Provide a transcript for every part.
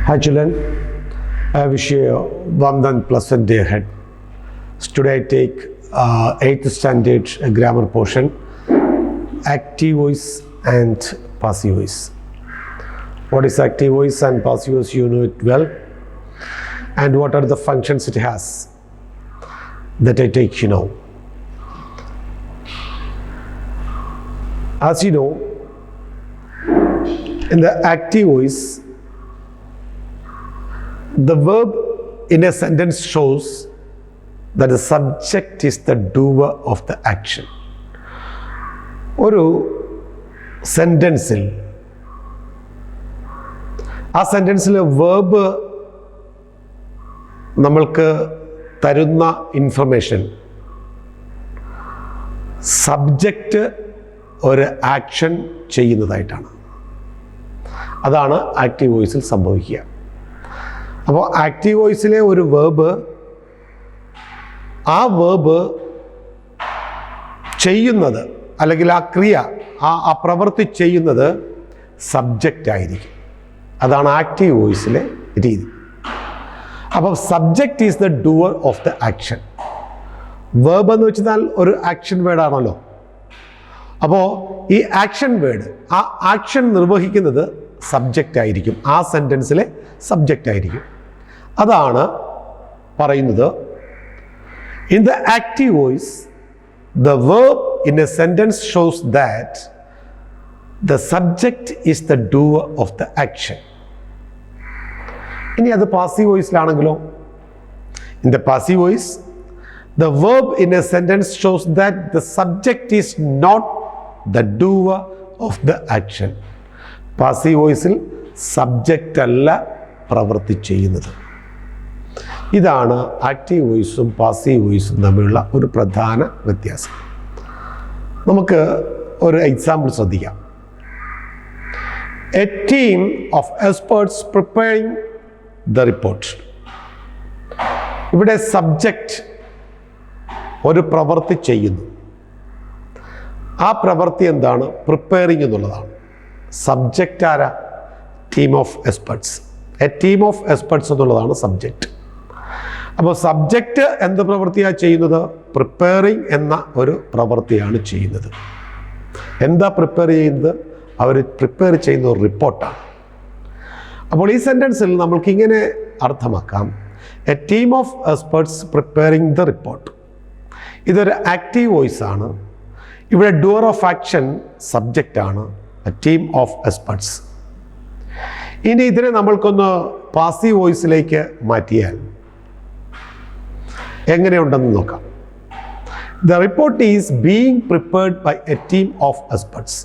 Hi children, I wish you a warm and pleasant day ahead. Today I take 8th standard grammar portion, active voice and passive voice. What is active voice and passive voice? You know it well. And what are the functions it has? That I take you now. As you know, in the active voice, the verb in a sentence shows that the subject is the doer of the action. ഒരു സെൻറ്റൻസിൽ ആ സെൻറ്റൻസിലെ verb നമ്മൾക്ക് തരുന്ന information subject ഒരു action ചെയ്യുന്നതായിട്ടാണ്. അതാണ് active വോയിസിൽ സംഭവിക്കുക. അപ്പോൾ active വോയിസിലെ ഒരു verb ആ വേർബ് ചെയ്യുന്നത് അല്ലെങ്കിൽ ആ ക്രിയ ആ പ്രവൃത്തി ചെയ്യുന്നത് സബ്ജക്റ്റ് ആയിരിക്കും. അതാണ് ആക്റ്റീവ് വോയിസിലെ രീതി. അപ്പോൾ subject is the doer of the action. Verb എന്ന് വെച്ചാൽ ഒരു ആക്ഷൻ വേർഡാണല്ലോ. അപ്പോൾ ഈ ആക്ഷൻ വേർഡ് ആ ആക്ഷൻ നിർവഹിക്കുന്നത് സബ്ജക്റ്റ് ആയിരിക്കും, ആ സെൻറ്റൻസിലെ സബ്ജക്റ്റ് ആയിരിക്കും. അതാണ് പറയുന്നത് in the active voice the verb in a sentence shows that the subject is the doer of the action. ഇനി അത് പാസീവ് വോയിസിലാണെങ്കിലോ, in the passive voice the verb in a sentence shows that the subject is not the doer of the action. Passive വോയിസിൽ subject അല്ല പ്രവൃത്തി ചെയ്യുന്നത്. ഇതാണ് active വോയിസും passive വോയിസും തമ്മിലുള്ള ഒരു പ്രധാന വ്യത്യാസം. നമുക്ക് ഒരു എക്സാമ്പിൾ ശ്രദ്ധിക്കാം. A team of experts preparing the report. ഇവിടെ സബ്ജക്റ്റ് ഒരു പ്രവൃത്തി ചെയ്യുന്നു. ആ പ്രവൃത്തി എന്താണ്? പ്രിപ്പയറിംഗ് എന്നുള്ളതാണ്. സബ്ജക്റ്റ് ആരാ? Team of experts. A team of experts എന്നുള്ളതാണ് സബ്ജക്റ്റ്. അപ്പോൾ സബ്ജക്റ്റ് എന്ത് പ്രവൃത്തിയാണ് ചെയ്യുന്നത്? പ്രിപ്പയറിംഗ് എന്ന ഒരു പ്രവൃത്തിയാണ് ചെയ്യുന്നത്. എന്താ പ്രിപ്പയർ ചെയ്യുന്നത്? അവർ പ്രിപ്പയർ ചെയ്യുന്ന ഒരു റിപ്പോർട്ടാണ്. അപ്പോൾ ഈ സെൻറ്റൻസിൽ നമ്മൾക്ക് ഇങ്ങനെ അർത്ഥമാക്കാം, a team of experts preparing the report. ഇതൊരു ആക്റ്റീവ് വോയിസ് ആണ്. ഇവിടെ ഡൂവർ ഓഫ് ആക്ഷൻ സബ്ജക്റ്റ് ആണ്, എ ടീം ഓഫ് എക്സ്പെർട്സ്. ഇനി ഇതിനെ നമ്മൾക്കൊന്ന് പാസീവ് വോയിസിലേക്ക് മാറ്റിയാൽ എങ്ങനെയുണ്ടെന്ന് നോക്കാം. The report is being prepared by a team of experts.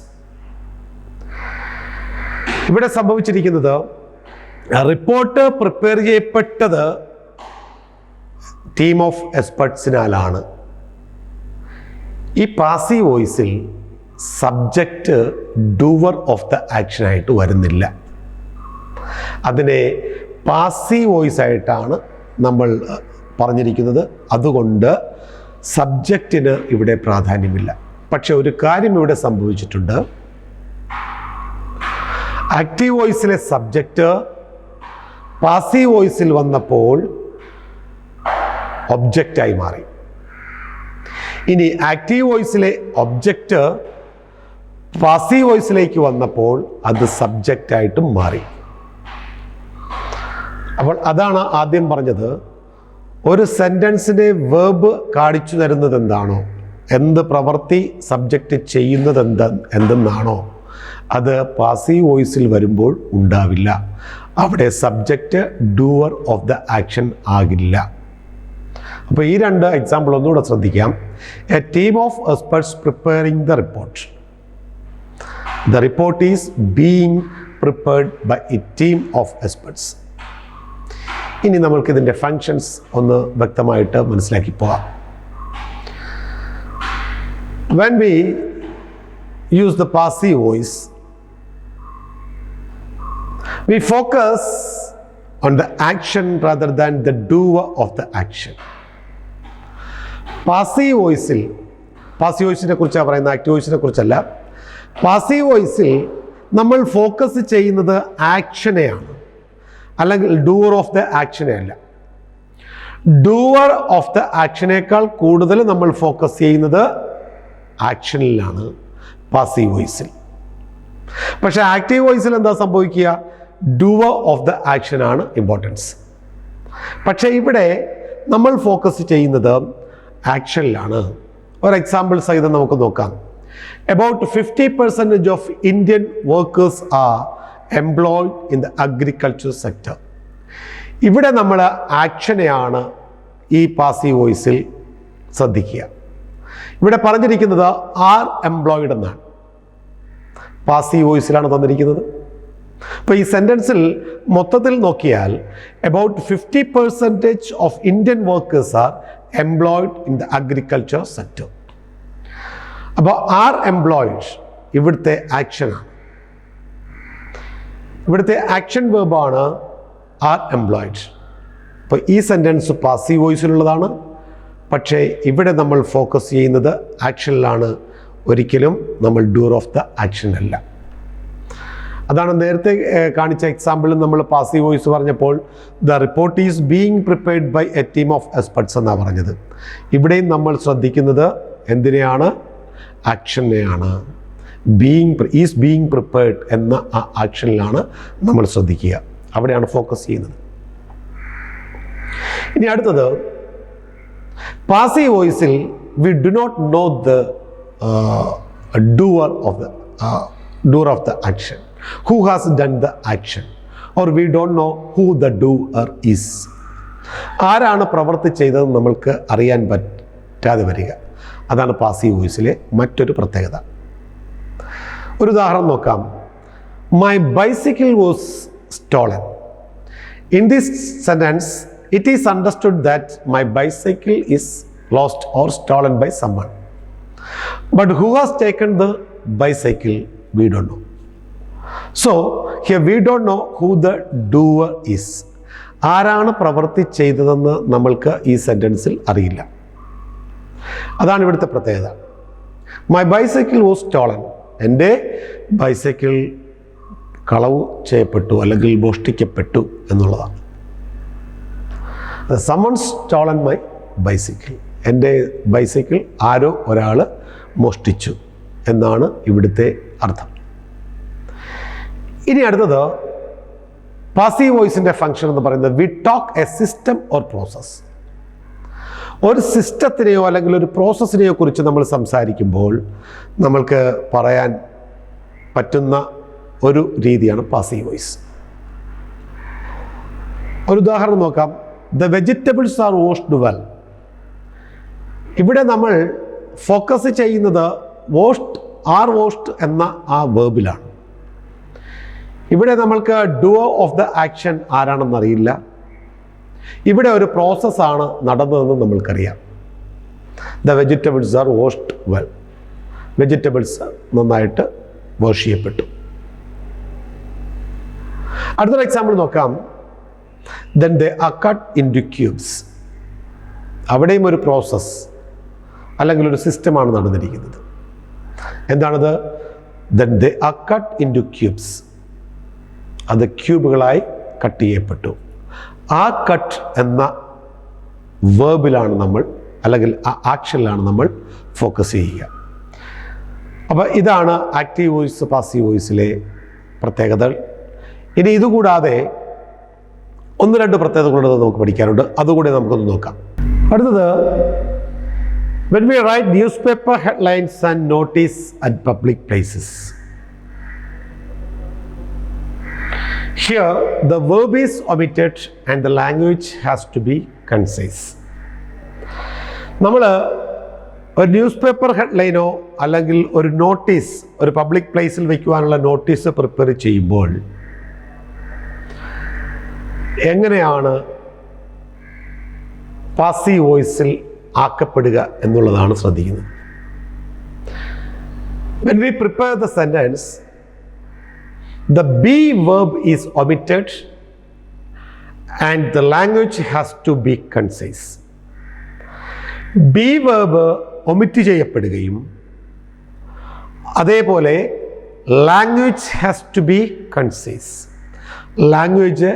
ഇവിടെ സംഭവിച്ചിരിക്കുന്നത് റിപ്പോർട്ട് പ്രിപ്പയർ ചെയ്യപ്പെട്ടത് ടീം ഓഫ് എക്സ്പെർട്സിനാലാണ്. ഈ പാസീവ് വോയിസിൽ സബ്ജക്റ്റ് ഡൂവർ ഓഫ് ദ ആക്ഷനായിട്ട് വരുന്നില്ല. അതിനെ പാസീവ് വോയിസ് ആയിട്ടാണ് നമ്മൾ പറഞ്ഞിരിക്കുന്നത്. അതുകൊണ്ട് സബ്ജക്റ്റിന് ഇവിടെ പ്രാധാന്യമില്ല. പക്ഷെ ഒരു കാര്യം ഇവിടെ സംഭവിച്ചിട്ടുണ്ട്. ആക്റ്റീവ് വോയിസിലെ സബ്ജക്റ്റ് പാസീവ് വോയിസിൽ വന്നപ്പോൾ ഒബ്ജക്റ്റായി മാറി. ഇനി ആക്റ്റീവ് വോയിസിലെ ഒബ്ജക്റ്റ് പാസീവ് വോയിസിലേക്ക് വന്നപ്പോൾ അത് സബ്ജക്റ്റായിട്ടും മാറി. അപ്പോൾ അതാണ് ആദ്യം പറഞ്ഞത്. ഒരു സെൻറ്റൻസിനെ വേർബ് കാണിച്ചു തരുന്നത് എന്താണോ, എന്ത് പ്രവൃത്തി സബ്ജക്റ്റ് ചെയ്യുന്നത് എന്തെന്നാണോ, അത് പാസീവ് വോയിസിൽ വരുമ്പോൾ ഉണ്ടാവില്ല. അവിടെ subject doer of the action ആകില്ല. അപ്പോൾ ഈ രണ്ട് എക്സാമ്പിൾ ഒന്നുകൂടെ ശ്രദ്ധിക്കാം. A team of experts preparing the report. The report is being prepared by a team of experts. ഇനി നമ്മൾക്ക് ഇതിൻ്റെ ഫങ്ഷൻസ് ഒന്ന് വ്യക്തമായിട്ട് മനസ്സിലാക്കി പോകാം. When we use the passive voice, we focus on the action rather than the doer of the action. Passive വോയിസിൽ, passive വോയിസിനെ കുറിച്ചാണ് പറയുന്നത്, ആക്റ്റീവ് വോയിസിനെ കുറിച്ചല്ല. പാസീവ് വോയിസിൽ നമ്മൾ ഫോക്കസ് ചെയ്യുന്നത് ആക്ഷനെയാണ്. അല്ലെങ്കിൽ ഡൂവർ ഓഫ് ദ ആക്ഷനെ അല്ല. ഡൂവർ ഓഫ് ദ ആക്ഷനേക്കാൾ കൂടുതൽ നമ്മൾ ഫോക്കസ് ചെയ്യുന്നത് ആക്ഷനിലാണ്, പാസീവ് വോയിസിൽ. പക്ഷേ ആക്റ്റീവ് വോയിസിൽ എന്താ സംഭവിക്കുക? ഡൂവർ ഓഫ് ദ ആക്ഷൻ ആണ് ഇമ്പോർട്ടൻസ്. പക്ഷേ ഇവിടെ നമ്മൾ ഫോക്കസ് ചെയ്യുന്നത് ആക്ഷനിലാണ്. ഒരു എക്സാമ്പിൾ സഹിതം നമുക്ക് നോക്കാം. About 50% of Indian workers are employed in the agriculture sector. ഇവിടെ നമ്മൾ ആക്ഷനെയാണ് ഈ പാസീവ് വോയിസിൽ ശ്രദ്ധിക്കുക. ഇവിടെ പറഞ്ഞിരിക്കുന്നത് ആർ എംപ്ലോയിഡ് എന്നാണ്, പാസീവ് വോയിസിലാണ് തന്നിരിക്കുന്നത്. അപ്പോൾ ഈ സെൻറ്റൻസിൽ മൊത്തത്തിൽ നോക്കിയാൽ about 50% of Indian workers are employed in the agriculture sector. അപ്പോൾ ആർ എംപ്ലോയിഡ് ഇവിടുത്തെ ആക്ഷനാണ്, ഇവിടുത്തെ ആക്ഷൻ വേർബാണ് ആർ എംപ്ലോയിഡ്. അപ്പോൾ ഈ സെൻറ്റൻസ് പാസീവ് വോയിസിലുള്ളതാണ്. പക്ഷേ ഇവിടെ നമ്മൾ ഫോക്കസ് ചെയ്യുന്നത് ആക്ഷനിലാണ്, ഒരിക്കലും നമ്മൾ ഡൂർ ഓഫ് ദ ആക്ഷൻ അല്ല. അതാണ് നേരത്തെ കാണിച്ച എക്സാമ്പിളിൽ നമ്മൾ പാസീവ് വോയിസ് പറഞ്ഞപ്പോൾ the report is being prepared by a team of experts എന്നാണ് പറഞ്ഞത്. ഇവിടെയും നമ്മൾ ശ്രദ്ധിക്കുന്നത് എന്തിനെയാണ്? ആക്ഷനെയാണ്. ഈസ് ബീയിങ് പ്രിപ്പയർഡ് എന്ന ആ ആക്ഷനിലാണ് നമ്മൾ ശ്രദ്ധിക്കുക, അവിടെയാണ് ഫോക്കസ് ചെയ്യുന്നത്. ഇനി അടുത്തത് പാസീവ് വോയിസിൽ we do not know the doer of the action, who has done the action, or we don't know who the doer is. ആരാണ് പ്രവൃത്തി ചെയ്തതെന്ന് നമ്മൾക്ക് അറിയാൻ പറ്റാതെ വരിക, അതാണ് പാസീവ് വോയിസിലെ മറ്റൊരു പ്രത്യേകത. ഒരു ഉദാഹരണം നോക്കാം. My bicycle was stolen. In this sentence it is understood that my bicycle is lost or stolen by someone, but who has taken the bicycle we don't know. So here we don't know who the doer is. ആരാണ് പ്രവൃത്തി ചെയ്തതെന്ന് നമ്മൾക്ക് ഈ സെൻറ്റൻസിൽ അറിയില്ല. അതാണ് ഇവിടുത്തെ പ്രത്യേകത. My bicycle was stolen. എൻ്റെ ബൈസൈക്കിൾ കളവ് ചെയ്യപ്പെട്ടു അല്ലെങ്കിൽ മോഷ്ടിക്കപ്പെട്ടു എന്നുള്ളതാണ്. someone stolen my bicycle. എൻ്റെ ബൈസൈക്കിൾ ആരോ ഒരാൾ മോഷ്ടിച്ചു എന്നാണ് ഇവിടുത്തെ അർത്ഥം. ഇനി അടുത്തത് പാസീവ് വോയിസിൻ്റെ ഫംഗ്ഷൻ എന്ന് പറയുന്നത് we talk A system or process. ഒരു സിസ്റ്റത്തിനെയോ അല്ലെങ്കിൽ ഒരു പ്രോസസ്സിനെയോ കുറിച്ച് നമ്മൾ സംസാരിക്കുമ്പോൾ നമ്മൾക്ക് പറയാൻ പറ്റുന്ന ഒരു രീതിയാണ് പാസീവ് വോയിസ്. ഒരു ഉദാഹരണം നോക്കാം. The vegetables R washed well. ഇവിടെ നമ്മൾ ഫോക്കസ് ചെയ്യുന്നത് വാഷ്ഡ് എന്ന ആ വേർബിലാണ്. ഇവിടെ നമ്മൾക്ക് ഡൂവർ ഓഫ് ദ ആക്ഷൻ ആരാണെന്നറിയില്ല. ഇവിടെ ഒരു പ്രോസസ്സാണ് നടന്നതെന്ന് നമ്മൾക്കറിയാം. The vegetables R washed well. Vegetables നന്നായിട്ട് വാഷ് ചെയ്യപ്പെട്ടു. അടുത്തൊരു എക്സാമ്പിൾ നോക്കാം. Then they are cut into cubes. അവിടെയും ഒരു പ്രോസസ്സ് അല്ലെങ്കിൽ ഒരു സിസ്റ്റമാണ് നടന്നിരിക്കുന്നത്. എന്താണത്? Then they are cut into cubes. അത് ക്യൂബുകളായി കട്ട് ചെയ്യപ്പെട്ടു. ആ കട്ട് എന്ന വേർബിലാണ് നമ്മൾ അല്ലെങ്കിൽ ആ ആക്ഷനിലാണ് നമ്മൾ ഫോക്കസ് ചെയ്യുക. അപ്പോൾ ഇതാണ് ആക്റ്റീവ് വോയിസ് പാസീവ് വോയിസിലെ പ്രത്യേകതകൾ. ഇനി ഇതുകൂടാതെ ഒന്ന് രണ്ട് പ്രത്യേകതകളുള്ളത് നമുക്ക് പഠിക്കാനുണ്ട്, അതുകൂടി നമുക്കൊന്ന് നോക്കാം. അടുത്തത് when we write newspaper headlines and notice at public places. Here the verb is omitted and the language has to be concise. നമ്മൾ ഒരു ന്യൂസ് പേപ്പർ ഹെഡ്ലൈനോ അല്ലെങ്കിൽ ഒരു നോട്ടീസ് ഒരു പബ്ലിക് പ്ലേസിൽ വയ്ക്കുവാനുള്ള നോട്ടീസ് പ്രിപ്പയർ ചെയ്യുമ്പോൾ എങ്ങനെയാണ് പാസീവ് വോയിസിൽ ആക്കപ്പെടുക എന്നുള്ളതാണ് ശ്രദ്ധിക്കുന്നത്. When we prepare the sentence, the be verb is omitted and the language has to be concise. be verb omit ചെയ്യപ്പെടുകയും അതേപോലെ language has to be concise. Language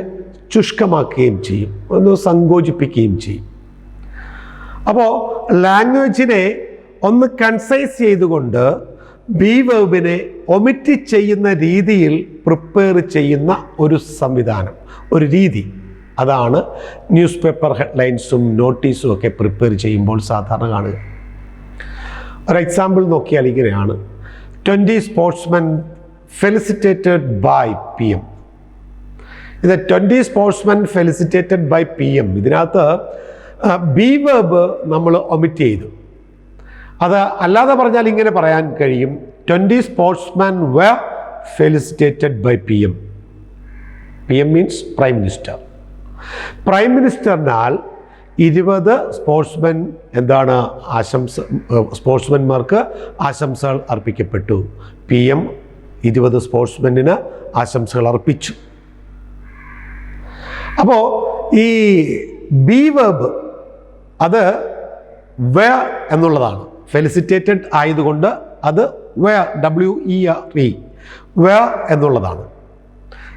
ശുഷ്കമാക്കുകയും ചെയ്യും, ഒന്ന് സങ്കോചിപ്പിക്കുകയും ചെയ്യും. അപ്പോൾ ലാംഗ്വേജിനെ ഒന്ന് കൺസൈസ് ചെയ്തുകൊണ്ട് ബി വെർബിനെ ഒമിറ്റ് ചെയ്യുന്ന രീതിയിൽ പ്രിപ്പയർ ചെയ്യുന്ന ഒരു സംവിധാനം, ഒരു രീതി, അതാണ് ന്യൂസ് പേപ്പർ ഹെഡ്ലൈൻസും നോട്ടീസും ഒക്കെ പ്രിപ്പയർ ചെയ്യുമ്പോൾ സാധാരണ കാണുക. ഒരു എക്സാമ്പിൾ നോക്കിയാൽ ഇങ്ങനെയാണ്: 20 സ്പോർട്സ്മെൻ ഫെലിസിറ്റേറ്റഡ് ബൈ PM. ഇത് 20 സ്പോർട്സ്മെൻ ഫെലിസിറ്റേറ്റഡ് ബൈ PM. ഇതിനകത്ത് ബി വെർബ് നമ്മൾ ഒമിറ്റ് ചെയ്തു. അത് അല്ലാതെ പറഞ്ഞാൽ ഇങ്ങനെ പറയാൻ കഴിയും: 20 sportsmen were felicitated by PM. PM means prime minister. Prime മിനിസ്റ്ററിനാൽ 20 സ്പോർട്സ്മെൻ എന്താണ് സ്പോർട്സ്മെന്മാർക്ക് ആശംസകൾ അർപ്പിക്കപ്പെട്ടു. PM 20 സ്പോർട്സ്മെന്നിന് ആശംസകൾ അർപ്പിച്ചു. അപ്പോൾ ഈ ബി വെർബ് അത് were എന്നുള്ളതാണ്. ഫെലിസിറ്റേറ്റഡ് ആയതുകൊണ്ട് അത് were, WERE, were എന്നുള്ളതാണ്.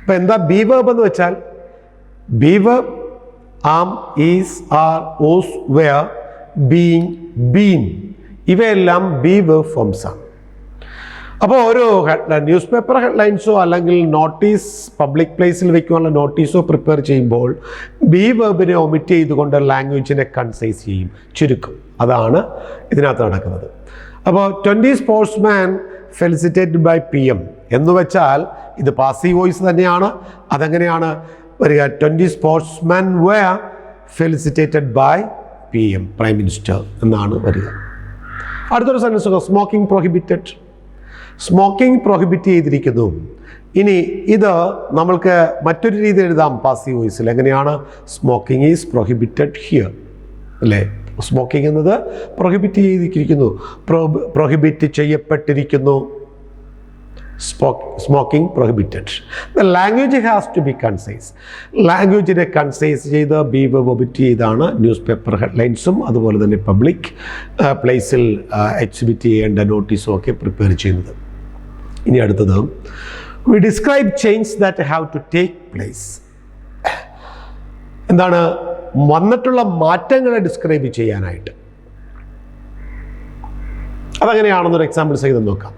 അപ്പം എന്താ ബി വെർബ് എന്ന് വെച്ചാൽ? Be verb am, is, are, was, were, being, been, ഇവയെല്ലാം ബി വെർബ് ഫോംസ് ആണ്. അപ്പോൾ ഒരു ന്യൂസ് പേപ്പർ ഹെഡ്ലൈൻസോ അല്ലെങ്കിൽ നോട്ടീസ്, പബ്ലിക് പ്ലേസിൽ വയ്ക്കാനുള്ള നോട്ടീസോ പ്രിപ്പയർ ചെയ്യുമ്പോൾ ബി വെർബിനെ ഒമിറ്റ് ചെയ്തുകൊണ്ട് ലാംഗ്വേജിനെ കൺസൈസ് ചെയ്യും, ചുരുക്കും. അതാണ് ഇതിനകത്ത് നടക്കുന്നത്. അപ്പോൾ 20 സ്പോർട്സ്മാൻ ഫെലിസിറ്റേറ്റഡ് ബൈ PM എന്ന് വെച്ചാൽ ഇത് പാസീവ് വോയിസ് തന്നെയാണ്. അതെങ്ങനെയാണ് വരിക? 20 sportsman were felicitated by PM, prime minister എന്നാണ് വരിക. അടുത്തൊരു sentence: smoking prohibited. Smoking prohibit ചെയ്തിരിക്കുന്നു. ഇനി ഇത് നമ്മൾക്ക് മറ്റൊരു രീതി എഴുതാം പാസീവ് വോയിസിൽ. എങ്ങനെയാണ്? സ്മോക്കിംഗ് ഈസ് പ്രൊഹിബിറ്റഡ് ഹിയർ, അല്ലേ? സ്മോക്കിംഗ് എന്നത് പ്രൊഹിബിറ്റ് ചെയ്തിരിക്കുന്നു, പ്രൊഹിബിറ്റ് ചെയ്യപ്പെട്ടിരിക്കുന്നു. Smoking prohibited. The language has to be concise. ലാംഗ്വേജിനെ കൺസൈസ് ചെയ്ത് ബി വെർബ് ഒമിറ്റ് ചെയ്താണ് ന്യൂസ് പേപ്പർ ഹെഡ്ലൈൻസും അതുപോലെ തന്നെ പബ്ലിക് പ്ലേസിൽ എക്സിബിറ്റ് ചെയ്യേണ്ട നോട്ടീസും ഒക്കെ പ്രിപ്പയർ ചെയ്യുന്നത്. ഇനി അടുത്തത്: we describe change that have to take place. എന്താണ്? വന്നിട്ടുള്ള മാറ്റങ്ങളെ ഡിസ്ക്രൈബ് ചെയ്യാനായിട്ട്. അതെങ്ങനെയാണെന്നൊരു എക്സാമ്പിൾ ചെയ്ത് നോക്കാം.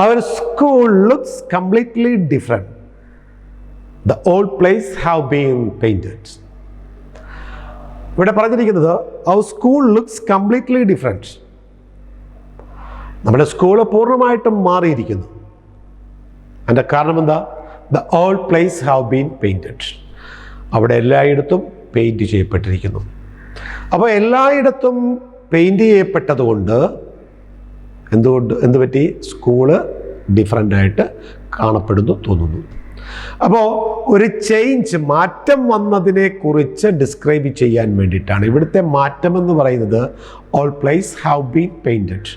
Our school looks completely different. The old place have been painted. ഇവിടെ പറഞ്ഞിരിക്കുന്നത് our school looks completely different. നമ്മുടെ സ്കൂൾ പൂർണ്ണമായിട്ടും മാറിയിരിക്കുന്നു. അതിൻ്റെ കാരണം എന്താ? The old place have been painted. അവിടെ എല്ലായിടത്തും പെയിൻറ്റ് ചെയ്യപ്പെട്ടിരിക്കുന്നു. അപ്പോൾ എല്ലായിടത്തും പെയിൻറ്റ് ചെയ്യപ്പെട്ടതുകൊണ്ട് എന്ത് പറ്റി? സ്കൂള് ഡിഫറൻ്റായിട്ട് കാണപ്പെടുന്നു, തോന്നുന്നു. അപ്പോൾ ഒരു ചേഞ്ച്, മാറ്റം വന്നതിനെ കുറിച്ച് ഡിസ്ക്രൈബ് ചെയ്യാൻ വേണ്ടിയിട്ടാണ്. ഇവിടുത്തെ മാറ്റം എന്ന് പറയുന്നത് all place have been painted,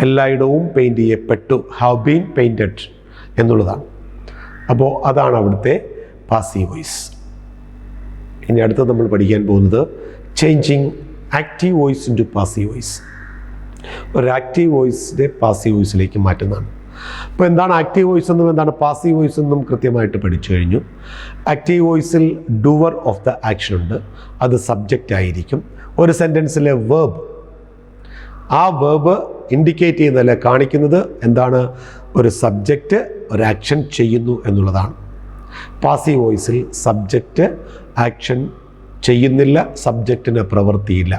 എല്ലായിടവും പെയിൻറ്റ് ചെയ്യപ്പെട്ടു, ഹാവ് ബീൻ പെയിൻറ്റഡ് എന്നുള്ളതാണ്. അപ്പോൾ അതാണ് അവിടുത്തെ പാസീവ് വോയിസ്. ഇനി അടുത്തത് നമ്മൾ പഠിക്കാൻ പോകുന്നത് changing active voice into passive voice. ഒരു ആക്റ്റീവ് വോയിസിനെ പാസീവ് വോയിസിലേക്ക് മാറ്റുന്നതാണ്. അപ്പോൾ എന്താണ് ആക്റ്റീവ് വോയിസ് എന്നും എന്താണ് പാസീവ് വോയിസ് എന്നും കൃത്യമായിട്ട് പഠിച്ചു കഴിഞ്ഞു. ആക്റ്റീവ് വോയിസിൽ ഡൂവർ ഓഫ് ദ ആക്ഷൻ ഉണ്ട്, അത് സബ്ജക്റ്റ് ആയിരിക്കും. ഒരു സെൻറ്റൻസിലെ വേർബ്, ആ വേർബ് ഇൻഡിക്കേറ്റ് ചെയ്യുന്നതല്ല, കാണിക്കുന്നത് എന്താണ്? ഒരു സബ്ജക്റ്റ് ഒരു ആക്ഷൻ ചെയ്യുന്നു എന്നുള്ളതാണ്. പാസീവ് വോയിസിൽ സബ്ജക്റ്റ് ആക്ഷൻ ചെയ്യുന്നില്ല, സബ്ജക്റ്റിന് പ്രവൃത്തിയില്ല.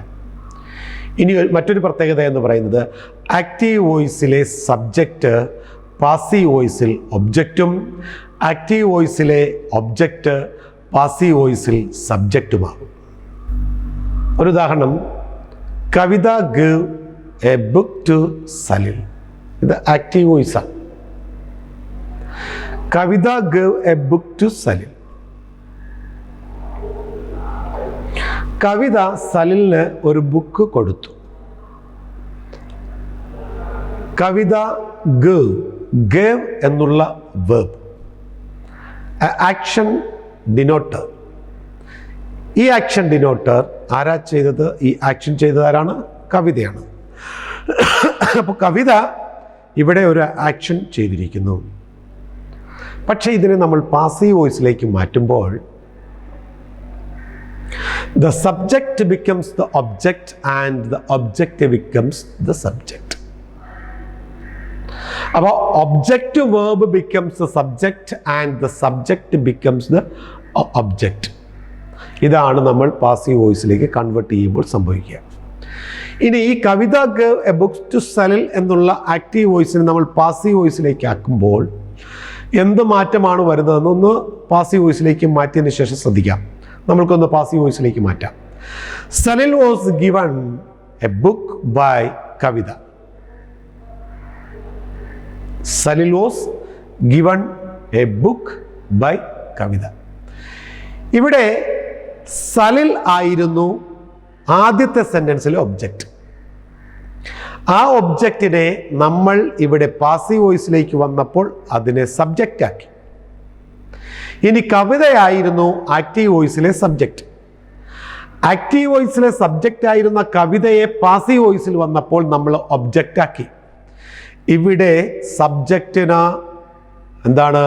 ഇനി മറ്റൊരു പ്രത്യേകത എന്ന് പറയുന്നത് ആക്റ്റീവ് വോയിസിലെ സബ്ജക്റ്റ് പാസീവ് വോയിസിൽ ഒബ്ജക്റ്റും ആക്റ്റീവ് വോയിസിലെ ഒബ്ജക്റ്റ് പാസീവ് വോയിസിൽ സബ്ജക്റ്റുമാകും. ഒരു ഉദാഹരണം: Kavitha give a book to Salil. ഇത് ആക്റ്റീവ് വോയിസാണ്. Kavitha give a book to Salil. Kavitha സലിലിന് ഒരു ബുക്ക് കൊടുത്തു. കവിത ഗേവ് എന്നുള്ള വേർബ്, ആക്ഷൻ ഡിനോട്ടർ. ഈ ആക്ഷൻ ഡിനോട്ടർ ആരാ ചെയ്തത്? ഈ ആക്ഷൻ ചെയ്തത് ആരാണ്? കവിതയാണ്. അപ്പോൾ കവിത ഇവിടെ ഒരു ആക്ഷൻ ചെയ്തിരിക്കുന്നു. പക്ഷേ ഇതിനെ നമ്മൾ പാസീവ് വോയിസിലേക്ക് മാറ്റുമ്പോൾ The subject becomes the object and the object becomes the subject. അപ്പോൾ object verb becomes the subject and the subject becomes the object. ഇതാണ് നമ്മൾ പാസീവ് വോയിസിലേക്ക് കൺവേർട്ട് ചെയ്യുമ്പോൾ സംഭവിക്കുക. ഇനി ഈ Kavitha gave a book to Salil എന്നുള്ള ആക്റ്റീവ് വോയിസിനെ നമ്മൾ പാസീവ് വോയിസിലേക്ക് ആക്കുമ്പോൾ എന്ത് മാറ്റമാണ് വരുന്നതെന്ന് ഒന്ന് പാസീവ് വോയിസിലേക്ക് മാറ്റിയതിന് ശേഷം ശ്രദ്ധിക്കാം. നമ്മൾക്കൊന്ന് പാസീവ് വോയിസിലേക്ക് മാറ്റാം. Salil was given a book by Kavitha. Salil was given a book by Kavitha. ഇവിടെ സലിൽ ആയിരുന്നു ആദ്യത്തെ സെന്റൻസിലെ ഒബ്ജക്റ്റ്. ആ ഒബ്ജക്റ്റിനെ നമ്മൾ ഇവിടെ പാസീവ് വോയിസിലേക്ക് വന്നപ്പോൾ അതിനെ സബ്ജക്റ്റ് ആക്കി. ഇനി കവിതയായിരുന്നു ആക്റ്റീവ് വോയിസിലെ സബ്ജക്റ്റ്. ആക്റ്റീവ് വോയിസിലെ സബ്ജക്റ്റ് ആയിരുന്ന കവിതയെ പാസീവ് വോയിസിൽ വന്നപ്പോൾ നമ്മൾ ഒബ്ജക്റ്റ് ആക്കി. ഇവിടെ സബ്ജക്റ്റിന് എന്താണ്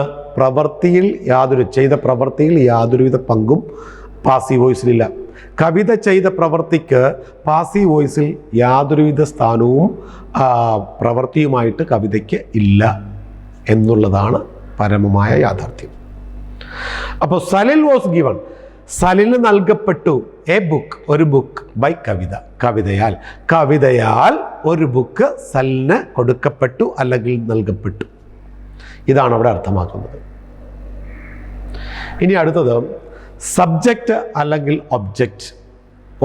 ചെയ്ത പ്രവൃത്തിയിൽ യാതൊരുവിധ പങ്കും പാസീവ് വോയിസിലില്ല. കവിത ചെയ്ത പ്രവൃത്തിക്ക് പാസീവ് വോയിസിൽ യാതൊരുവിധ സ്ഥാനവും പ്രവൃത്തിയുമായിട്ട് കവിതയ്ക്ക് ഇല്ല എന്നുള്ളതാണ് പരമമായ യാഥാർത്ഥ്യം. അപ്പോൾ സലിൽ വാസ് ഗിവൺ, സലിന് നൽകപ്പെട്ടു എ ബുക്ക്, ഒരു ബുക്ക് ബൈ കവിത, കവിതയാൽ ഒരു ബുക്ക് സലിന് കൊടുക്കപ്പെട്ടു അല്ലെങ്കിൽ നൽകപ്പെട്ടു. ഇതാണ് അവിടെ അർത്ഥമാക്കുന്നത്. ഇനി അടുത്തത് സബ്ജക്റ്റ് അല്ലെങ്കിൽ ഒബ്ജക്റ്റ്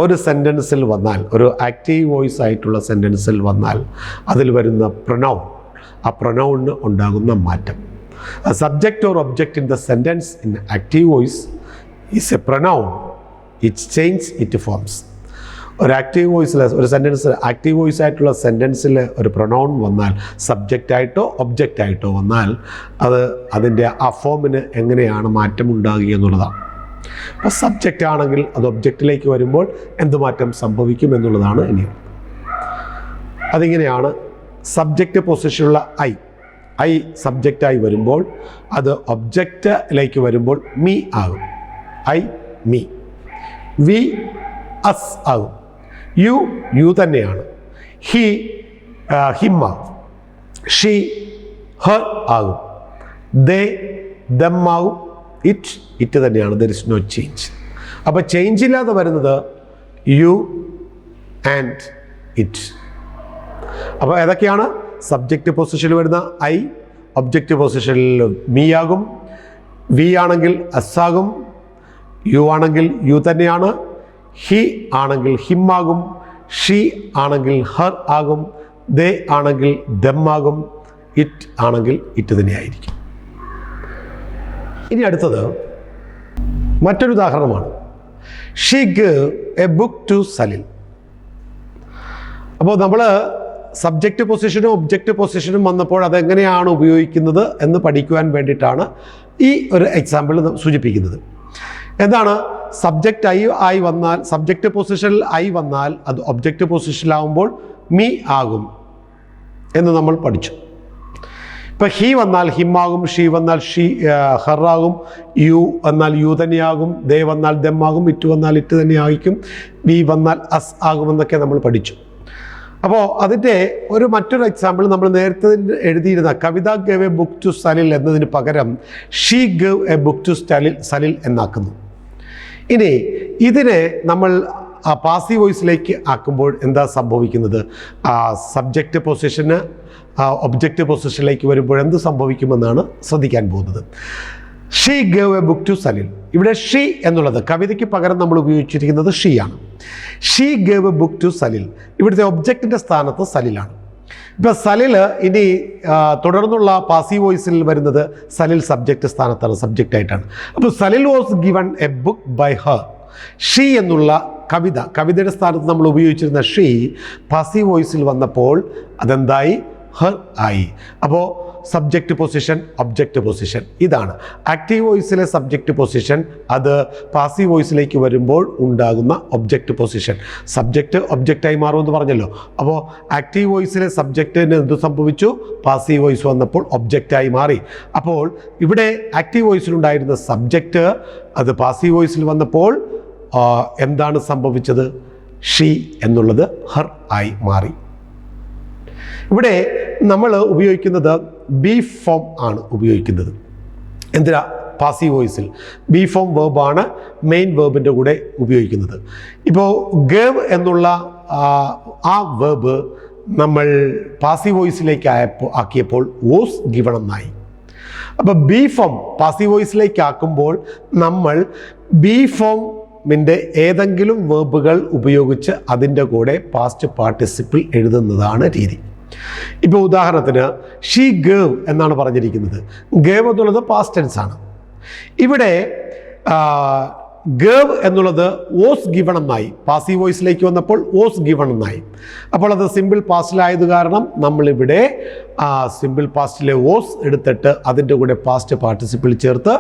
ഒരു സെൻറ്റൻസിൽ വന്നാൽ, ഒരു ആക്റ്റീവ് വോയിസ് ആയിട്ടുള്ള സെൻറ്റൻസിൽ വന്നാൽ അതിൽ വരുന്ന പ്രൊനൗൺ, ആ പ്രൊനൗണിന് ഉണ്ടാകുന്ന മാറ്റം. Subject or object in the sentence in active voice is A pronoun, it change it forms. ഒരു ആക്റ്റീവ് വോയിസിൽ ഒരു സെൻറ്റൻസ് ആക്റ്റീവ് വോയിസ് ആയിട്ടുള്ള സെൻറ്റൻസിൽ ഒരു പ്രൊനൗൺ വന്നാൽ, സബ്ജക്റ്റായിട്ടോ ഒബ്ജക്റ്റായിട്ടോ വന്നാൽ അതിൻ്റെ ആ ഫോമിന് എങ്ങനെയാണ് മാറ്റം ഉണ്ടാകുക എന്നുള്ളതാണ്. അപ്പോൾ സബ്ജക്റ്റ് ആണെങ്കിൽ അത് ഒബ്ജക്റ്റിലേക്ക് വരുമ്പോൾ എന്ത് മാറ്റം സംഭവിക്കും എന്നുള്ളതാണ് ഇനി. അതിങ്ങനെയാണ് സബ്ജക്റ്റ് പൊസിഷനുള്ള ഐ സബ്ജക്റ്റായി വരുമ്പോൾ അത് ഒബ്ജക്റ്റിലേക്ക് വരുമ്പോൾ മീ ആകും. I me. വി അസ് ആകും. യു തന്നെയാണ്. ഹിം ആകും. ഷീ ഹർ ആകും. ദേ ദം ആകും. ഇറ്റ് തന്നെയാണ്. There is no change. അപ്പോൾ ചേഞ്ച് ഇല്ലാതെ വരുന്നത് യു ആൻഡ് ഇറ്റ്. അപ്പോൾ ഏതൊക്കെയാണ്? സബ്ജക്റ്റ് പൊസിഷനിൽ വരുന്ന ഐ, ഒബ്ജക്റ്റ് പൊസിഷനിൽ മീ ആകും. വി ആണെങ്കിൽ അസ് ആകും. യു ആണെങ്കിൽ യു തന്നെയാണ്. ഹി ആണെങ്കിൽ ഹിം ആകും. ഷീ ആണെങ്കിൽ ഹർ ആകും. ദേ ആണെങ്കിൽ ദം ആകും. ഇറ്റ് ആണെങ്കിൽ ഇറ്റ് തന്നെയായിരിക്കും. ഇനി അടുത്തത് മറ്റൊരു ഉദാഹരണമാണ്. She gave a book to Salil. അപ്പോൾ നമ്മൾ സബ്ജക്റ്റ് പൊസിഷനും ഒബ്ജക്റ്റ് പൊസിഷനും വന്നപ്പോൾ അതെങ്ങനെയാണ് ഉപയോഗിക്കുന്നത് എന്ന് പഠിക്കുവാൻ വേണ്ടിയിട്ടാണ് ഈ ഒരു എക്സാമ്പിൾ സൂചിപ്പിക്കുന്നത്. എന്താണ്? സബ്ജക്റ്റ് ആയി വന്നാൽ, സബ്ജക്റ്റ് പൊസിഷനിൽ വന്നാൽ അത് ഒബ്ജക്റ്റ് പൊസിഷനിലാവുമ്പോൾ മീ ആകും എന്ന് നമ്മൾ പഠിച്ചു. ഇപ്പം ഹി വന്നാൽ ഹിം ആകും. ഷീ വന്നാൽ ഹർ ആകും. യു വന്നാൽ യു തന്നെയാകും. ദേ വന്നാൽ ദം ആകും. ഇറ്റ് വന്നാൽ ഇറ്റ് തന്നെ ആയിരിക്കും. വി വന്നാൽ അസ് ആകുമെന്നൊക്കെ നമ്മൾ പഠിച്ചു. അപ്പോൾ അതിൻ്റെ മറ്റൊരു എക്സാമ്പിൾ നമ്മൾ നേരത്തെ എഴുതിയിരുന്ന Kavitha gave a book to Salil എന്നതിന് പകരം she gave a book to Salil എന്നാക്കുന്നു. ഇനി ഇതിനെ നമ്മൾ പാസീവ് വോയിസിലേക്ക് ആക്കുമ്പോൾ എന്താ സംഭവിക്കുന്നത്? സബ്ജക്റ്റ് പൊസിഷന് ഒബ്ജക്റ്റ് പൊസിഷനിലേക്ക് വരുമ്പോൾ എന്ത് സംഭവിക്കുമെന്നാണ് ശ്രദ്ധിക്കാൻ പോകുന്നത്. She gave a book to Salil. ഇവിടെ ഷീ എന്നുള്ളത് കവിതയ്ക്ക് പകരം നമ്മൾ ഉപയോഗിച്ചിരിക്കുന്നത് ഷീ ആണ്. She gave a book to Salil. ഇവിടുത്തെ ഒബ്ജക്റ്റിൻ്റെ സ്ഥാനത്ത് സലിലാണ്. ഇപ്പം സലിൽ ഇനി തുടർന്നുള്ള പാസീവ് വോയിസിൽ വരുന്നത് സലിൽ സബ്ജക്റ്റ് സ്ഥാനത്താണ്, സബ്ജക്റ്റായിട്ടാണ്. അപ്പോൾ Salil was given a book by her. She എന്നുള്ള കവിതയുടെ സ്ഥാനത്ത് നമ്മൾ ഉപയോഗിച്ചിരുന്ന ഷീ പാസീവ് വോയിസിൽ വന്നപ്പോൾ അതെന്തായി? ഹർ ആയി. അപ്പോൾ സബ്ജക്റ്റ് പൊസിഷൻ, ഒബ്ജക്റ്റ് പൊസിഷൻ, ഇതാണ് ആക്റ്റീവ് വോയിസിലെ സബ്ജക്റ്റ് പൊസിഷൻ. അത് പാസീവ് വോയിസിലേക്ക് വരുമ്പോൾ ഉണ്ടാകുന്ന ഒബ്ജക്റ്റ് പൊസിഷൻ. സബ്ജക്റ്റ് ഒബ്ജക്റ്റായി മാറുമെന്ന് പറഞ്ഞല്ലോ. അപ്പോൾ ആക്റ്റീവ് വോയിസിലെ സബ്ജക്റ്റിന് എന്ത് സംഭവിച്ചു? പാസീവ് വോയിസ് വന്നപ്പോൾ ഒബ്ജക്റ്റായി മാറി. അപ്പോൾ ഇവിടെ ആക്റ്റീവ് വോയിസിലുണ്ടായിരുന്ന സബ്ജക്റ്റ് അത് പാസീവ് വോയിസിൽ വന്നപ്പോൾ എന്താണ് സംഭവിച്ചത്? ഷീ എന്നുള്ളത് ഹർ ആയി മാറി. ഇവിടെ നമ്മൾ ഉപയോഗിക്കുന്നത് ബി ഫോം ആണ് ഉപയോഗിക്കുന്നത്. എന്തിനാ? പാസീവ് വോയിസിൽ ബി ഫോം വേർബാണ് മെയിൻ വേർബിൻ്റെ കൂടെ ഉപയോഗിക്കുന്നത്. ഇപ്പോൾ ഗേവ് എന്നുള്ള ആ വേർബ് നമ്മൾ പാസീവ് വോയിസിലേക്ക് ആക്കിയപ്പോൾ വോസ് ഗിവൺ എന്നായി. അപ്പോൾ ബി ഫോം പാസീവ് വോയിസിലേക്ക് ആക്കുമ്പോൾ നമ്മൾ ബി ഫോമിൻ്റെ ഏതെങ്കിലും വേർബുകൾ ഉപയോഗിച്ച് അതിൻ്റെ കൂടെ പാസ്റ്റ് പാർട്ടിസിപ്പിൾ എഴുതുന്നതാണ് രീതി. ഇപ്പോൾ ഉദാഹരണത്തിന് ഷീ ഗേവ് എന്നാണ് പറഞ്ഞിരിക്കുന്നത്. ഗേവ് എന്നുള്ളത് പാസ്റ്റ് ടെൻസ് ആണ്. ഇവിടെ ഗേവ് എന്നുള്ളത് വോസ് ഗിവൺ എന്നായി. പാസീവ് വോയിസിലേക്ക് വന്നപ്പോൾ വോസ് ഗിവൺ എന്നായി. അപ്പോൾ അത് സിമ്പിൾ പാസ്റ്റിലായത് കാരണം നമ്മളിവിടെ സിമ്പിൾ പാസ്റ്റിലെ വോസ് എടുത്തിട്ട് അതിൻ്റെ കൂടെ പാസ്റ്റ് പാർട്ടിസിപ്പിൾ ചേർത്ത്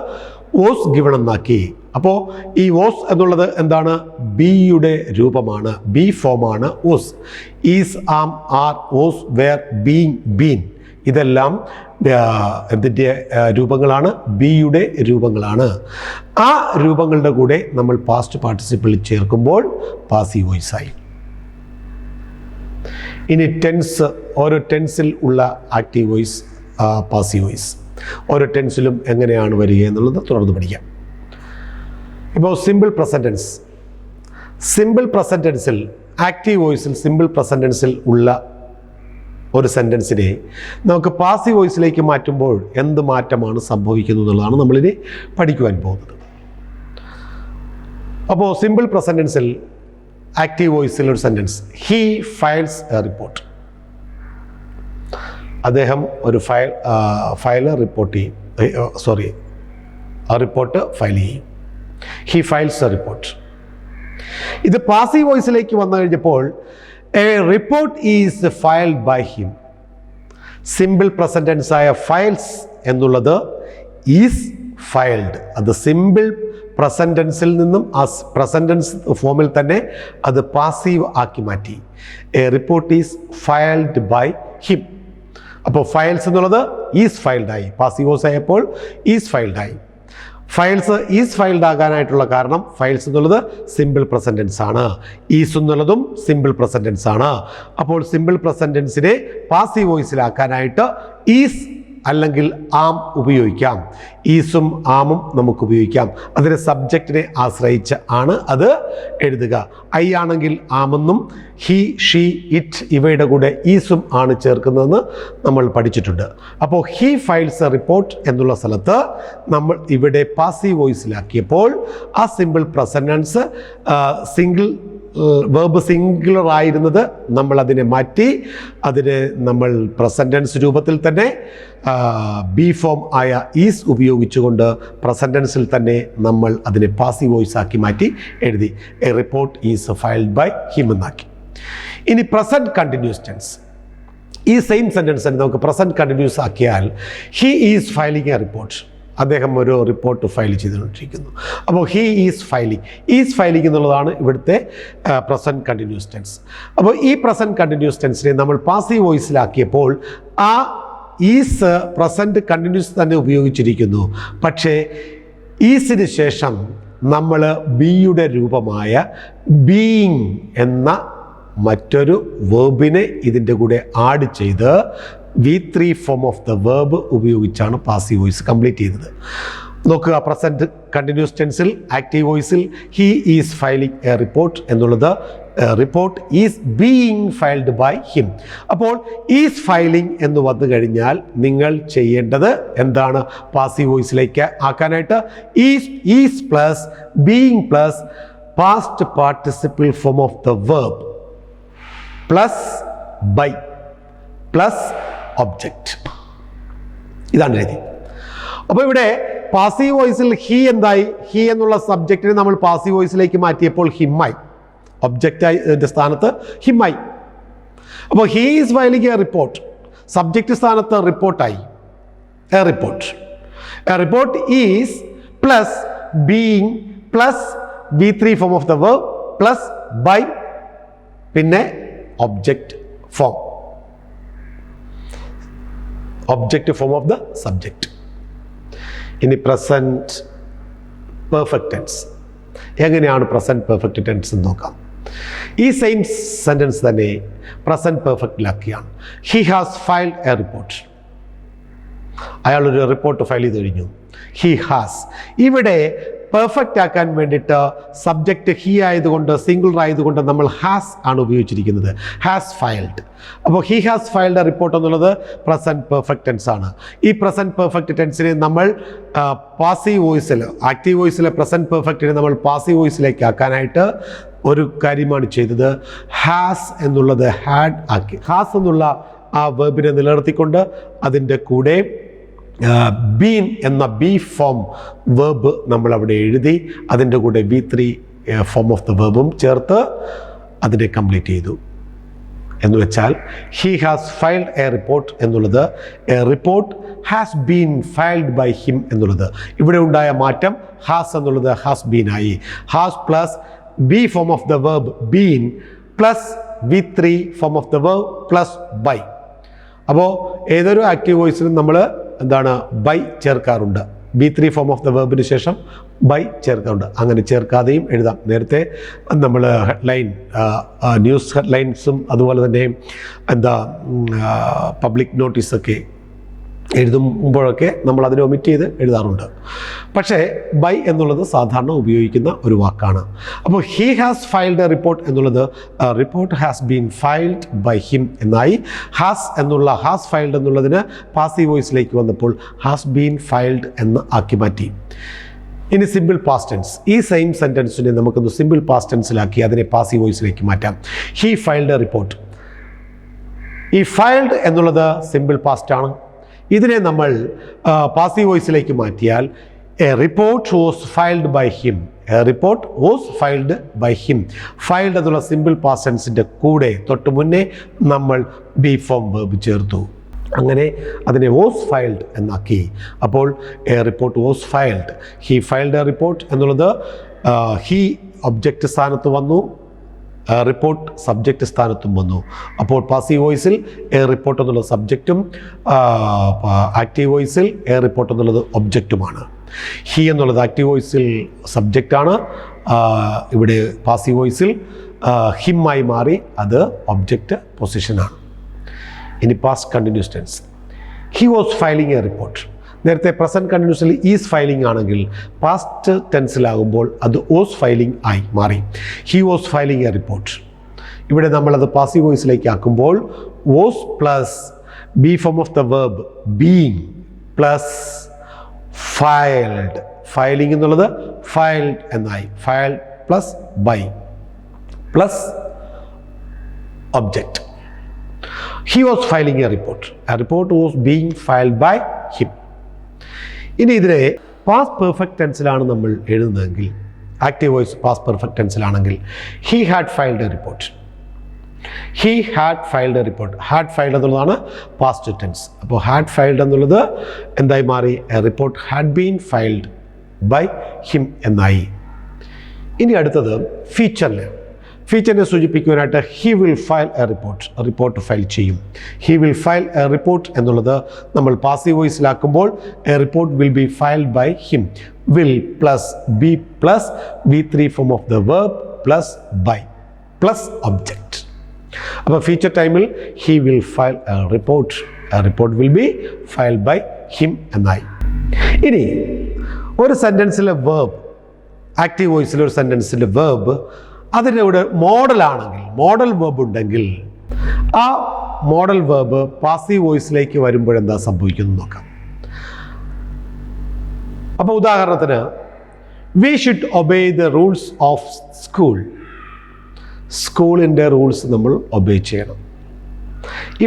വോസ് ഗിവൺ എന്നാക്കി. അപ്പോൾ ഈ വോസ് എന്നുള്ളത് എന്താണ്? ബിയുടെ രൂപമാണ്, ബി ഫോമാണ് was. Is, am, are, was, were, being, been ഇതെല്ലാം എന്തിൻ്റെ രൂപങ്ങളാണ്? ബിയുടെ രൂപങ്ങളാണ്. ആ രൂപങ്ങളുടെ കൂടെ നമ്മൾ പാസ്റ്റ് പാർട്ടിസിപ്പിൾ ചേർക്കുമ്പോൾ പാസീവ് വോയിസ് ആയി. ഇനി ടെൻസ്, ഓരോ ടെൻസിൽ ഉള്ള ആക്റ്റീവ് വോയിസ്, പാസീവ് വോയിസ് ഓരോ ടെൻസിലും എങ്ങനെയാണ് വരിക എന്നുള്ളത് തുടർന്ന് പഠിക്കാം. ഇപ്പോൾ simple present tense. Simple present ടെൻസിൽ ആക്റ്റീവ് വോയിസിൽ സിമ്പിൾ പ്രസന്റ് ടെൻസിൽ ഉള്ള ഒരു സെൻറ്റൻസിനെ നമുക്ക് പാസീവ് വോയിസിലേക്ക് മാറ്റുമ്പോൾ എന്ത് മാറ്റമാണ് സംഭവിക്കുന്നത് എന്നുള്ളതാണ് നമ്മളിനി പഠിക്കുവാൻ പോകുന്നത്. അപ്പോൾ സിമ്പിൾ പ്രസന്റ് ടെൻസിൽ ആക്റ്റീവ് വോയിസിൽ ഒരു sentence, he files a report. അദ്ദേഹം ഒരു ഫയൽ റിപ്പോർട്ട് ചെയ്യും. റിപ്പോർട്ട് ഫയൽ ചെയ്യും. He files a report. ഇത് പാസീവ് വോയിസിലേക്ക് വന്നു കഴിഞ്ഞപ്പോൾ a report is filed by him. Simple present tense ആയ ഫയൽസ് എന്നുള്ളത് ഈസ് ഫയൽഡ്. അത് സിമ്പിൾ പ്രസന്റ് ടെൻസിൽ നിന്നും ആ പ്രസന്റ് ടെൻസ് ഫോമിൽ തന്നെ അത് പാസീവ് ആക്കി മാറ്റി. A report is filed by him. അപ്പോൾ ഫയൽസ് എന്നുള്ളത് ഈസ് ഫയൽഡ് ആയി. പാസീവ് വോയിസ് ആയപ്പോൾ ഈസ് ഫയൽഡ് ആയി. ഫയൽസ് ഈസ് ഫയൽഡ് ആകാനായിട്ടുള്ള കാരണം ഫയൽസ് എന്നുള്ളത് സിമ്പിൾ പ്രസന്റ് ടെൻസ് ആണ്. ഈസ് എന്നുള്ളതും സിമ്പിൾ പ്രസന്റ് ടെൻസ് ആണ്. അപ്പോൾ സിമ്പിൾ പ്രസന്റ് ടെൻസിനെ പാസീവ് വോയിസിലാക്കാനായിട്ട് ഈസ് അല്ലെങ്കിൽ ആം ഉപയോഗിക്കാം. ഈസും ആമും നമുക്ക് ഉപയോഗിക്കാം. അതിന് സബ്ജക്റ്റിനെ ആശ്രയിച്ച് ആണ് അത് എഴുതുക. ഐ ആണെങ്കിൽ ആമെന്നും ഹി, ഷീ, ഇറ്റ് ഇവയുടെ കൂടെ ഈസും ആണ് ചേർക്കുന്നതെന്ന് നമ്മൾ പഠിച്ചിട്ടുണ്ട്. അപ്പോൾ ഹി ഫയൽസ് എ റിപ്പോർട്ട് എന്നുള്ള സ്ഥലത്ത് നമ്മൾ ഇവിടെ പാസീവ് വോയിസിലാക്കിയപ്പോൾ ആ simple present tense single verb singular ആയിരുന്നത് നമ്മൾ അതിനെ മാറ്റി അതിനെ നമ്മൾ പ്രസന്റ് ടെൻസ് രൂപത്തിൽ തന്നെ ബി ഫോം ആയ ഈസ് ഉപയോഗിച്ചുകൊണ്ട് പ്രസന്റ് ടെൻസിൽ തന്നെ നമ്മൾ അതിനെ പാസീവ് വോയിസ് ആക്കി മാറ്റി എഴുതി. A report is filed by him എന്നാക്കി. ഇനി പ്രസന്റ് കണ്ടിന്യൂസ് ടെൻസ്. ഈ സെയിം സെൻറ്റൻസ് നമുക്ക് പ്രസന്റ് കണ്ടിന്യൂസ് ആക്കിയാൽ he is filing a report. അദ്ദേഹം ഒരു റിപ്പോർട്ട് ഫയൽ ചെയ്തുകൊണ്ടിരിക്കുന്നു. അപ്പോൾ he is filing. Is filing എന്നുള്ളതാണ് ഇവിടുത്തെ പ്രസന്റ് കണ്ടിന്യൂസ് ടെൻസ്. അപ്പോൾ ഈ പ്രസന്റ് കണ്ടിന്യൂസ് ടെൻസിനെ നമ്മൾ പാസീവ് വോയിസിലാക്കിയപ്പോൾ ആ ഈസ് പ്രസന്റ് കണ്ടിന്യൂസ് തന്നെ ഉപയോഗിച്ചിരിക്കുന്നു. പക്ഷേ ഈസിന് ശേഷം നമ്മൾ ബിയുടെ രൂപമായ ബീയിങ് എന്ന മറ്റൊരു വേർബിനെ ഇതിൻ്റെ കൂടെ ആഡ് ചെയ്ത് V3 form of the verb ഉപയോഗിച്ചാണ് പാസീവ് വോയിസ് കംപ്ലീറ്റ് ചെയ്തത്. നോക്കുക, പ്രസന്റ് കണ്ടിന്യൂസ് ടെൻസിൽ ആക്റ്റീവ് വോയിസിൽ he is filing a report എന്നുള്ളത് report is being filed by him. അപ്പോൾ ഈസ് ഫയലിംഗ് എന്ന് വന്നു കഴിഞ്ഞാൽ നിങ്ങൾ ചെയ്യേണ്ടത് എന്താണ്? പാസീവ് വോയിസിലേക്ക് ആക്കാനായിട്ട് is plus being plus past participle form of the verb plus by plus object. ഇതാണ് രീതി. അപ്പോൾ ഇവിടെ പാസീവ് വോയിസിൽ ഹി എന്തായി? ഹി എന്നുള്ള സബ്ജക്റ്റിനെ നമ്മൾ പാസീവ് വോയിസിലേക്ക് മാറ്റിയപ്പോൾ ഹിമ്മായി, ഒബ്ജക്റ്റായി സ്ഥാനത്ത് ഹിമ്മായി. അപ്പോൾ he is filing a report, subject സ്ഥാനത്ത് റിപ്പോർട്ടായി. A report. A report is plus being plus V3 form of the verb plus by പിന്നെ object form, object form of the subject. ഇനി പ്രസന്റ് പെർഫെക്റ്റ് ടെൻസ്. എങ്ങനെയാണ് present perfect tense എന്ന് നോക്കാം. ഈ same sentence തന്നെ present പെർഫെക്റ്റിലാക്കിയാണ്. He has filed a report. അയാളൊരു report file ചെയ്ത് കഴിഞ്ഞു. He has. ഇവിടെ പെർഫെക്റ്റ് ആക്കാൻ വേണ്ടിയിട്ട് സബ്ജക്റ്റ് ഹി ആയതുകൊണ്ട്, സിംഗുലർ ആയതുകൊണ്ട് നമ്മൾ ഹാസ് ആണ് ഉപയോഗിച്ചിരിക്കുന്നത്. Has filed. അപ്പോൾ he has filed a report എന്നുള്ളത് പ്രസൻറ്റ് പെർഫെക്റ്റ് ടെൻസ് ആണ്. ഈ പ്രസൻറ്റ് പെർഫെക്റ്റ് ടെൻസിനെ നമ്മൾ പാസീവ് വോയിസിൽ, ആക്റ്റീവ് വോയിസിലെ പ്രസൻറ്റ് പെർഫെക്റ്റിനെ നമ്മൾ പാസീവ് വോയിസിലേക്ക് ആക്കാനായിട്ട് ഒരു കാര്യമാണ് ചെയ്തത്. ഹാസ് എന്നുള്ളത് ഹാഡ് ആക്കി. ഹാസ് എന്നുള്ള ആ വെർബിനെ നിലനിർത്തിക്കൊണ്ട് അതിൻ്റെ കൂടെ ബീൻ എന്ന ബി ഫോം വെർബ് നമ്മൾ അവിടെ എഴുതി, അതിൻ്റെ കൂടെ V3 ഫോം ഓഫ് ദ വെർബും ചേർത്ത് അതിനെ കംപ്ലീറ്റ് ചെയ്തു. എന്ന് വെച്ചാൽ he has filed a report എന്നുള്ളത് a report has been filed by him എന്നുള്ളത്. ഇവിടെ ഉണ്ടായ മാറ്റം ഹാസ് എന്നുള്ളത് ഹാസ് ബീൻ ആയി. Has plus be form of the verb been plus V3 form of the verb plus by. അപ്പോൾ ഏതൊരു active വോയിസിലും നമ്മൾ എന്താണ് ബൈ ചേർക്കാറുണ്ട്. V3 ഫോം ഓഫ് ദ വെർബിന് ശേഷം ബൈ ചേർക്കാറുണ്ട്. അങ്ങനെ ചേർക്കാതെയും എഴുതാം. നേരത്തെ നമ്മൾ ഹെഡ്ലൈൻ, ന്യൂസ് ഹെഡ്ലൈൻസും അതുപോലെ തന്നെ പബ്ലിക് നോട്ടീസൊക്കെ എഴുതുമ്പോഴൊക്കെ നമ്മൾ അതിനെ ഒമിറ്റ് ചെയ്ത് എഴുതാറുണ്ട്. പക്ഷേ ബൈ എന്നുള്ളത് സാധാരണ ഉപയോഗിക്കുന്ന ഒരു വാക്കാണ്. അപ്പോൾ he has filed a report എന്നുള്ളത് report has been filed by him എന്നായി. ഹാസ് എന്നുള്ള ഹാസ് ഫയൽഡ് എന്നുള്ളതിന് പാസീവ് വോയിസിലേക്ക് വന്നപ്പോൾ ഹാസ് ബീൻ ഫയൽഡ് എന്ന് ആക്കി മാറ്റി. ഇനി സിമ്പിൾ പാസ്റ്റ് ടെൻസ്. ഈ സെയിം സെൻറ്റൻസിനെ നമുക്കൊന്ന് സിമ്പിൾ പാസ്റ്റ് ടെൻസിലാക്കി അതിനെ പാസീവ് വോയിസിലേക്ക് മാറ്റാം. He filed a report. ഈ ഫയൽഡ് എന്നുള്ളത് സിമ്പിൾ പാസ്റ്റ് ആണ്. ഇതിനെ നമ്മൾ പാസീവ് വോയിസിലേക്ക് മാറ്റിയാൽ a report was filed by him. A report was filed by him. Filed എന്നുള്ള സിമ്പിൾ പാസ്റ്റ് ടെൻസിൻ്റെ കൂടെ തൊട്ട് മുന്നേ നമ്മൾ ബി ഫോം വെർബ് ചേർത്തു. അങ്ങനെ അതിനെ വാസ് ഫയൽഡ് എന്നാക്കി. അപ്പോൾ A report was filed. He filed a report എന്നുള്ളത് ഹി ഒബ്ജക്റ്റ് സ്ഥാനത്ത് വന്നു, റിപ്പോർട്ട് സബ്ജക്റ്റ് സ്ഥാനത്തും വന്നു. അപ്പോൾ പാസീവ് വോയിസിൽ എ റിപ്പോർട്ട് എന്നുള്ള സബ്ജക്റ്റും ആക്റ്റീവ് വോയിസിൽ എ റിപ്പോർട്ട് എന്നുള്ളത് ഒബ്ജക്റ്റുമാണ്. ഹി എന്നുള്ളത് ആക്റ്റീവ് വോയിസിൽ സബ്ജക്റ്റാണ്, ഇവിടെ പാസീവ് വോയിസിൽ ഹിമ്മായി മാറി അത് ഒബ്ജക്റ്റ് പൊസിഷനാണ്. ഇനി past continuous tense. He was filing a report. നേരത്തെ പ്രസൻറ്റ് കണ്ടിന്യൂസിൽ ഈസ് ഫയലിംഗ് ആണെങ്കിൽ പാസ്റ്റ് ടെൻസിലാകുമ്പോൾ അത് ഓസ് ഫയലിംഗ് ആയി മാറി. He was filing a report. ഇവിടെ നമ്മളത് പാസീവ് വോയിസിലേക്ക് ആക്കുമ്പോൾ was plus be form of the verb being plus filed. Filing എന്നുള്ളത് ഫയൽഡ് എന്നായി. Filed plus by plus object. He was filing a report. A report was being filed by him. ഇനി ഇതിനെ past perfect ടെൻസിലാണ് നമ്മൾ എഴുതുന്നതെങ്കിൽ, active voice past perfect ടെൻസിലാണെങ്കിൽ he had filed a report. He had filed a report. Had filed എന്നുള്ളതാണ് past tense. അപ്പോൾ had filed എന്നുള്ളത് എന്തായി മാറി? A report had been filed by him എന്നായി. ഇനി അടുത്തത് ഫീച്ചറിൽ. ഫീച്ചറിനെ സൂചിപ്പിക്കുവാനായിട്ട് he will file a report. Report file ചെയ്യും. He will file a report എന്നുള്ളത് നമ്മൾ പാസീവ് വോയിസിലാക്കുമ്പോൾ a report will be filed by him. Will plus B plus V3 form of the verb plus by plus object. അപ്പോൾ future ടൈമിൽ he will file a report. A report will be filed by him എന്നായി. ഇനി ഒരു സെൻറ്റൻസിലെ verb, active വോയിസിലെ ഒരു സെൻറ്റൻസിലെ verb അതിൻ്റെ കൂടെ മോഡലാണെങ്കിൽ, മോഡൽ വേർബ് ഉണ്ടെങ്കിൽ ആ മോഡൽ വേർബ് പാസീവ് വോയിസിലേക്ക് വരുമ്പോഴെന്താ സംഭവിക്കുന്നത് നോക്കാം. അപ്പോൾ ഉദാഹരണത്തിന് we should obey the rules of school. സ്കൂളിൻ്റെ റൂൾസ് നമ്മൾ ഒബേ ചെയ്യണം.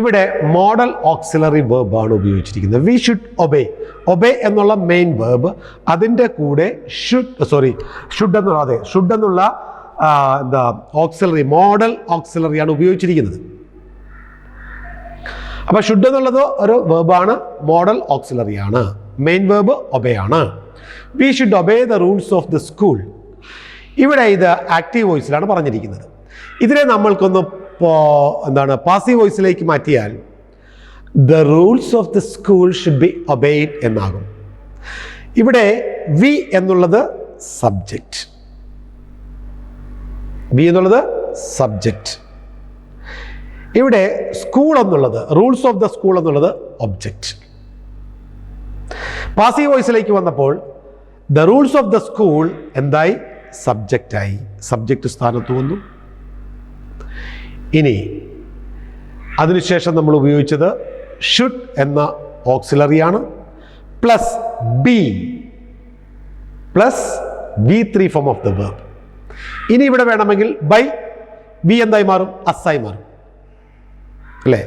ഇവിടെ മോഡൽ ഓക്സിലറി വേർബാണ് ഉപയോഗിച്ചിരിക്കുന്നത്. We should obey. ഒബേ എന്നുള്ള മെയിൻ വേർബ്, അതിൻ്റെ കൂടെ ഷുഡ് എന്നുള്ള ഓക്സിലറി, മോഡൽ ഓക്സിലറിയാണ് ഉപയോഗിച്ചിരിക്കുന്നത്. അപ്പോൾ ഷുഡ് എന്നുള്ളത് ഒരു വേർബാണ്, മോഡൽ ഓക്സിലറിയാണ്, മെയിൻ വേർബ് ഒബേ ആണ്. We should obey the rules of the school. ഇവിടെ ഇത് ആക്റ്റീവ് വോയിസിലാണ് പറഞ്ഞിരിക്കുന്നത്. ഇതിനെ നമ്മൾക്കൊന്ന് പാസീവ് വോയിസിലേക്ക് മാറ്റിയാൽ the rules of the school should B obeyed എന്നാകും. ഇവിടെ വി എന്നുള്ളത് സബ്ജക്റ്റ്, ബി എന്നുള്ളത് സബ്ജക്റ്റ്. ഇവിടെ സ്കൂൾ എന്നുള്ളത്, റൂൾസ് ഓഫ് ദ സ്കൂൾ എന്നുള്ളത് ഒബ്ജക്റ്റ്. പാസീവ് വോയിസിലേക്ക് വന്നപ്പോൾ the rules of the school എന്തായി? സബ്ജക്റ്റായി. സബ്ജക്റ്റ് സ്ഥാനത്ത് വന്നു. ഇനി അതിനുശേഷം നമ്മൾ ഉപയോഗിച്ചത് ഷുഡ് എന്ന ഓക്സിലറിയാണ്, plus B3 form of the verb. ഇനി ഇവിടെ വേണമെങ്കിൽ ബൈ ബി എന്തായി മാറും? അസായി മാറും അല്ലേ?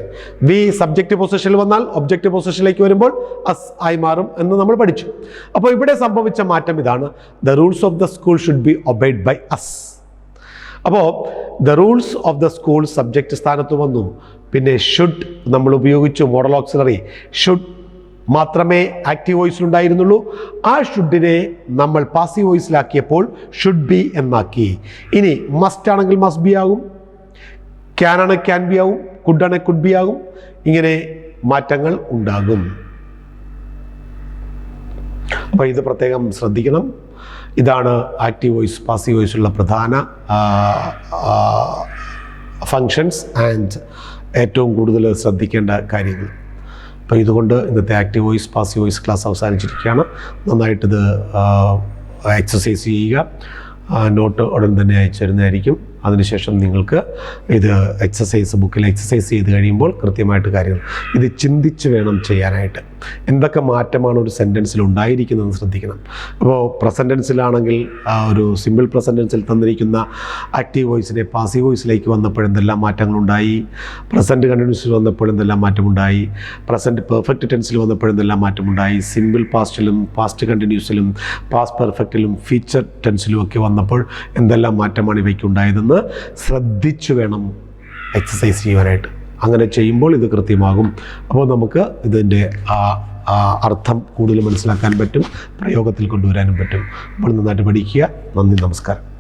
വി സബ്ജക്റ്റ് പൊസിഷനിൽ വന്നാൽ ഒബ്ജക്റ്റ് പൊസിഷനിലേക്ക് വരുമ്പോൾ അസ് ആയി മാറും എന്ന് നമ്മൾ പഠിച്ചു. അപ്പോൾ ഇവിടെ സംഭവിച്ച മാറ്റം ഇതാണ്, the rules of the school should be obeyed by us. അപ്പോൾ the rules of the school subject സ്ഥാനത്ത് വന്നു. പിന്നെ ഷുഡ് നമ്മൾ ഉപയോഗിച്ചു, മോഡൽ ഓക്സിലറി. ഷുഡ് മാത്രമേ ആക്റ്റീവ് വോയിസിലുണ്ടായിരുന്നുള്ളൂ. ആ ഷുഡിനെ നമ്മൾ പാസീവ് വോയിസിലാക്കിയപ്പോൾ ഷുഡ് ബി എന്നാക്കി. ഇനി മസ്റ്റ് ആണെങ്കിൽ മസ്റ്റ് ബി ആകും, ക്യാൻ ആണെങ്കിൽ ക്യാൻ ബി ആകും, കുഡ് ആണെങ്കിൽ കുഡ് ബി ആകും. ഇങ്ങനെ മാറ്റങ്ങൾ ഉണ്ടാകും. അപ്പോൾ ഇത് പ്രത്യേകം ശ്രദ്ധിക്കണം. ഇതാണ് ആക്റ്റീവ് വോയിസ് പാസീവ് വോയിസുള്ള പ്രധാന ഫങ്ഷൻസ് ആൻഡ് ഏറ്റവും കൂടുതൽ ശ്രദ്ധിക്കേണ്ട കാര്യങ്ങൾ. അപ്പോൾ ഇതുകൊണ്ട് ഇന്നത്തെ active voice passive voice class അവസാനിച്ചിരിക്കുകയാണ്. നന്നായിട്ടിത് എക്സസൈസ് ചെയ്യുക. നോട്ട് ഉടൻ തന്നെ അയച്ചു തരുന്നതായിരിക്കും. അതിനുശേഷം നിങ്ങൾക്ക് ഇത് ബുക്കിൽ എക്സസൈസ് ചെയ്ത് കഴിയുമ്പോൾ കൃത്യമായിട്ട് കാര്യങ്ങൾ ഇത് ചിന്തിച്ച് വേണം ചെയ്യാനായിട്ട്. എന്തൊക്കെ മാറ്റമാണ് ഒരു സെൻറ്റൻസിൽ ഉണ്ടായിരിക്കുന്നതെന്ന് ശ്രദ്ധിക്കണം. അപ്പോൾ പ്രസൻറ്റൻസിലാണെങ്കിൽ ഒരു സിമ്പിൾ പ്രസൻറ്റൻസിൽ തന്നിരിക്കുന്ന ആക്റ്റീവ് വോയിസിനെ പാസീവ് വോയിസിലേക്ക് വന്നപ്പോൾ എന്തെല്ലാം മാറ്റങ്ങളുണ്ടായി, പ്രസൻറ്റ് കണ്ടിന്യൂസിൽ വന്നപ്പോൾ എന്തെല്ലാം മാറ്റമുണ്ടായി, പ്രസൻറ്റ് പെർഫെക്റ്റ് ടെൻസിൽ വന്നപ്പോൾ എന്തെല്ലാം മാറ്റമുണ്ടായി, സിമ്പിൾ പാസ്റ്റിലും പാസ്റ്റ് കണ്ടിന്യൂസിലും പാസ്റ്റ് പെർഫെക്റ്റിലും ഫീച്ചർ ടെൻസിലും ഒക്കെ വന്നപ്പോൾ എന്തെല്ലാം മാറ്റമാണ് ഇവയ്ക്കുണ്ടായതെന്ന് ശ്രദ്ധിച്ചു വേണം എക്സസൈസ് ചെയ്യാനായിട്ട്. അങ്ങനെ ചെയ്യുമ്പോൾ ഇത് കൃത്യമാകും. അപ്പോൾ നമുക്ക് ഇതിൻ്റെ അർത്ഥം കൂടുതൽ മനസ്സിലാക്കാൻ പറ്റും, പ്രയോഗത്തിൽ കൊണ്ടുവരാനും പറ്റും. അപ്പോൾ നന്നായിട്ട് പഠിക്കുക. നന്ദി, നമസ്കാരം.